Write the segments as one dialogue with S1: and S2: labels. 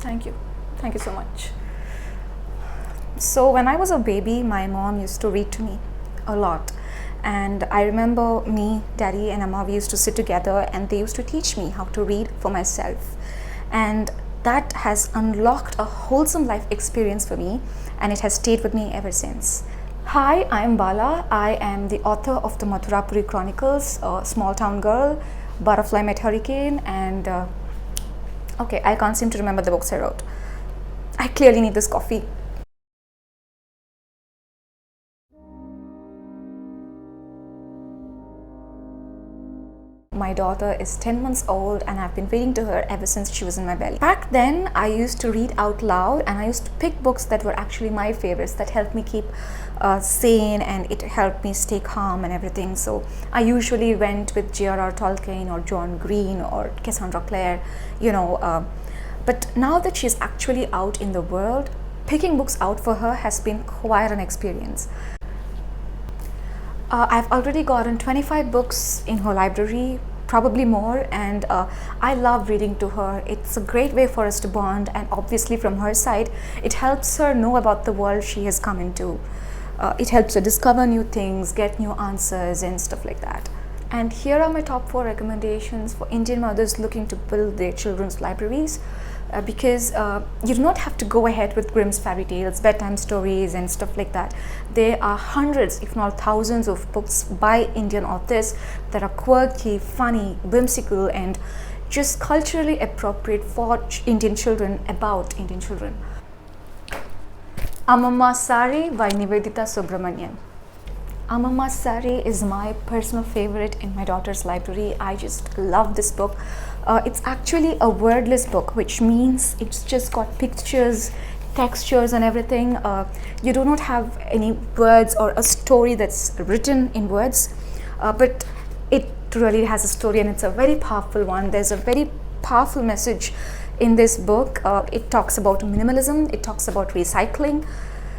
S1: Thank you. Thank you so much. So, when I was a baby, my mom used to read to me a lot. And I remember me, daddy, and Amma, we used to sit together and they used to teach me how to read for myself. And that has unlocked a wholesome life experience for me, and it has stayed with me ever since. Hi, I am Bala. I am the author of the Mathurapuri Chronicles, a small town girl, Butterfly Met Hurricane, and okay, I can't seem to remember the books I wrote. I clearly need this coffee. My daughter is 10 months old and I've been reading to her ever since she was in my belly. Back then, I used to read out loud and I used to pick books that were actually my favorites that helped me keep sane, and it helped me stay calm and everything. So I usually went with J.R.R. Tolkien or John Green or Cassandra Clare, but now that she's actually out in the world, picking books out for her has been quite an experience. I've already gotten 25 books in her library, probably more, and I love reading to her. It's a great way for us to bond, and obviously from her side, it helps her know about the world she has come into. It helps her discover new things, get new answers and stuff like that. And here are my top 4 recommendations for Indian mothers looking to build their children's libraries. Because you do not have to go ahead with Grimm's fairy tales, bedtime stories and stuff like that. There are hundreds, if not thousands, of books by Indian authors that are quirky, funny, whimsical and just culturally appropriate for Indian children, about Indian children. Amamma Sari by Nivedita Subramanian. Amamma Sari is my personal favorite in my daughter's library. I just love this book. It's actually a wordless book, which means it's just got pictures, textures and everything. You do not have any words or a story that's written in words, but it really has a story, and it's a very powerful one. There's a very powerful message in this book. It talks about minimalism, it talks about recycling,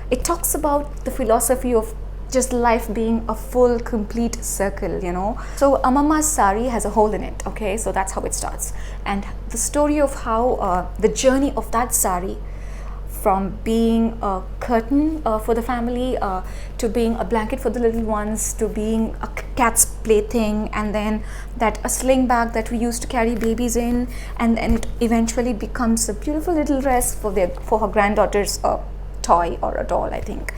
S1: it talks about the philosophy of just life being a full, complete circle, So Amamma Sari has a hole in it, okay? So that's how it starts. And the story of how the journey of that sari, from being a curtain for the family, to being a blanket for the little ones, to being a cat's plaything, and then a sling bag that we used to carry babies in, and then it eventually becomes a beautiful little dress for her granddaughter's toy or a doll, I think.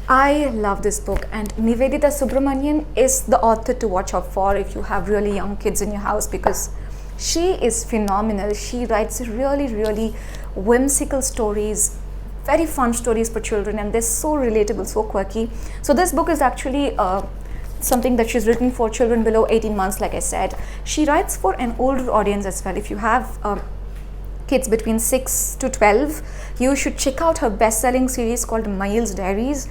S1: I love this book, and Nivedita Subramanian is the author to watch out for if you have really young kids in your house, because she is phenomenal. She writes really, really whimsical stories, very fun stories for children, and they're so relatable, so quirky. So this book is actually something that she's written for children below 18 months, like I said. She writes for an older audience as well. If you have kids between 6 to 12, you should check out her best-selling series called Miles Diaries.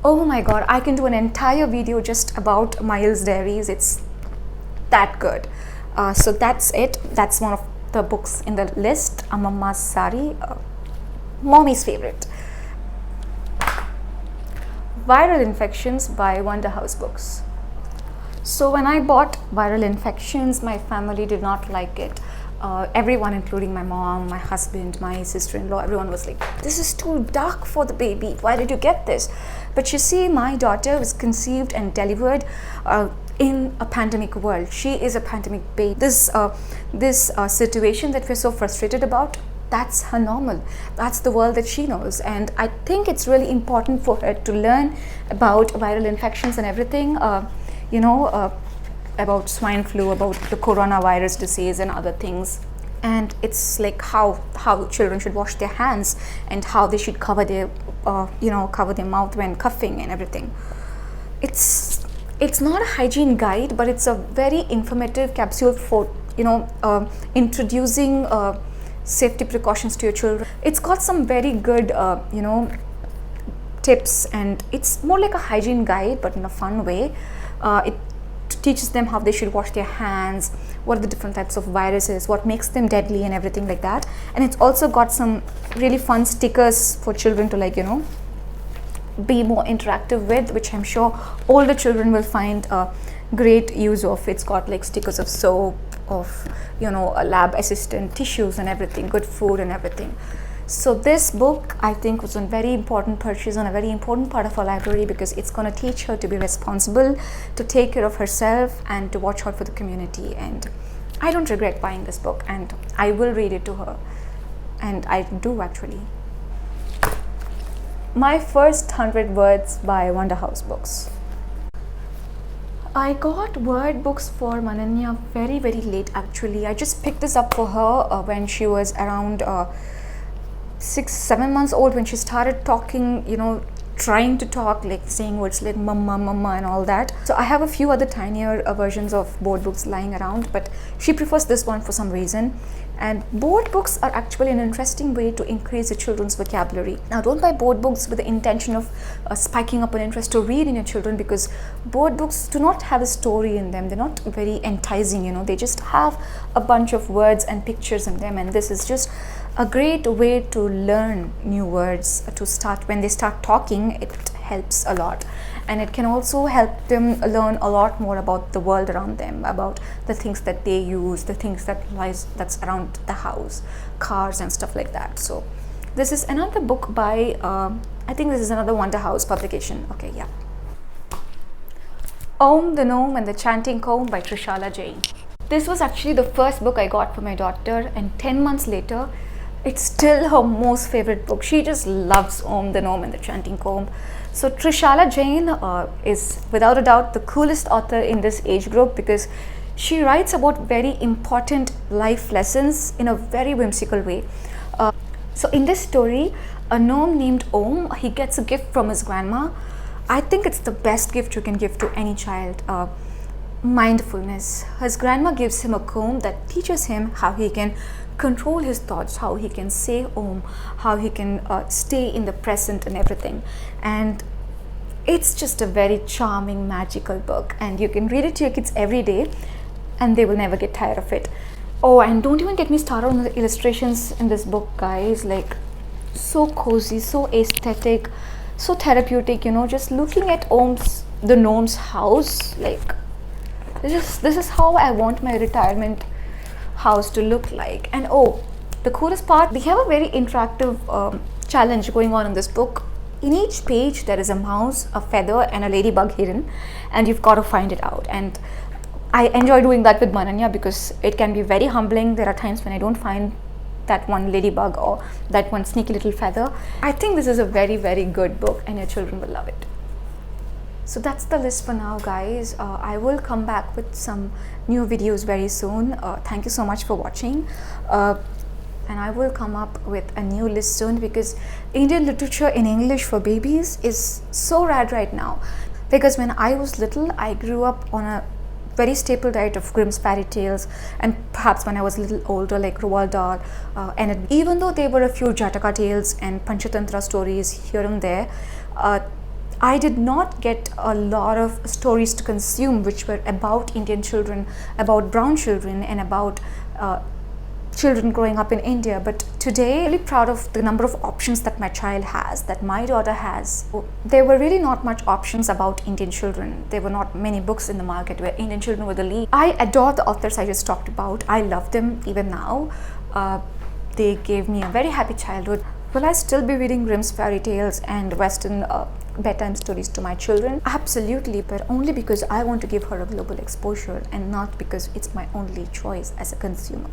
S1: Oh my god, I can do an entire video just about Miles Diaries. It's that good. So that's it. That's one of the books in the list. Amamma Sari, mommy's favorite. Viral Infections by Wonder House Books. So when I bought Viral Infections, my family did not like it. Everyone, including my mom, my husband, my sister-in-law, everyone was like, this is too dark for the baby. Why did you get this? But you see, my daughter was conceived and delivered in a pandemic world. She is a pandemic baby. This situation that we're so frustrated about, that's her normal. That's the world that she knows. And I think it's really important for her to learn about viral infections and everything, about swine flu, about the coronavirus disease and other things. And it's like how children should wash their hands and how they should cover their mouth when coughing and everything. It's not a hygiene guide, but it's a very informative capsule for introducing safety precautions to your children. It's got some very good tips, and it's more like a hygiene guide but in a fun way. It teaches them how they should wash their hands, what are the different types of viruses, what makes them deadly and everything like that. And it's also got some really fun stickers for children to be more interactive with, which I'm sure older children will find great use of. It's got like stickers of soap, of, a lab assistant, tissues and everything, good food and everything. So this book, I think, was a very important purchase and a very important part of our library, because it's going to teach her to be responsible, to take care of herself, and to watch out for the community. And I don't regret buying this book, and I will read it to her, and I do actually. My first 100 words by Wonder House Books. I got word books for Mananya very, very late actually. I just picked this up for her when she was around 6-7 months old, when she started talking, trying to talk, like saying words like mama, mama and all that. So I have a few other tinier versions of board books lying around, but she prefers this one for some reason. And board books are actually an interesting way to increase your children's vocabulary. Now, don't buy board books with the intention of spiking up an interest to read in your children, because board books do not have a story in them. They're not very enticing, they just have a bunch of words and pictures in them. And this is just a great way to learn new words to start. When they start talking, it helps a lot, and it can also help them learn a lot more about the world around them, about the things that they use, the things that's around the house, cars and stuff like that. So this is another book by I think this is another Wonder House publication. Okay, yeah. Om the Gnome and the Chanting Comb by Trishala Jain. This was actually the first book I got for my daughter, and 10 months later it's still her most favorite book. She just loves Om the Gnome and the Chanting Comb. So Trishala Jain is without a doubt the coolest author in this age group, because she writes about very important life lessons in a very whimsical way. So in this story, a gnome named Om, he gets a gift from his grandma. I think it's the best gift you can give to any child. Mindfulness. His grandma gives him a comb that teaches him how he can control his thoughts, how he can say Om, how he can stay in the present and everything. And it's just a very charming, magical book, and you can read it to your kids every day and they will never get tired of it. Oh, and don't even get me started on the illustrations in this book, guys. Like, so cozy, so aesthetic, so therapeutic, just looking at the gnome's house, like this is how I want my retirement house to look like. And oh, the coolest part, we have a very interactive challenge going on in this book. In each page there is a mouse, a feather and a ladybug hidden, and you've got to find it out. And I enjoy doing that with Mananya because it can be very humbling. There are times when I don't find that one ladybug or that one sneaky little feather. I think this is a very, very good book and your children will love it. So that's the list for now, guys. I will come back with some new videos very soon. Thank you so much for watching. And I will come up with a new list soon, because Indian literature in English for babies is so rad right now. Because when I was little, I grew up on a very staple diet of Grimm's fairy tales, and perhaps when I was a little older, like Roald Dahl, and even though there were a few Jataka tales and Panchatantra stories here and there, I did not get a lot of stories to consume which were about Indian children, about brown children, and about children growing up in India. But today, I'm really proud of the number of options that my child has, that my daughter has. There were really not much options about Indian children. There were not many books in the market where Indian children were the lead. I adore the authors I just talked about. I love them even now. They gave me a very happy childhood. Will I still be reading Grimm's fairy tales and Western bedtime stories to my children? Absolutely, but only because I want to give her a global exposure and not because it's my only choice as a consumer.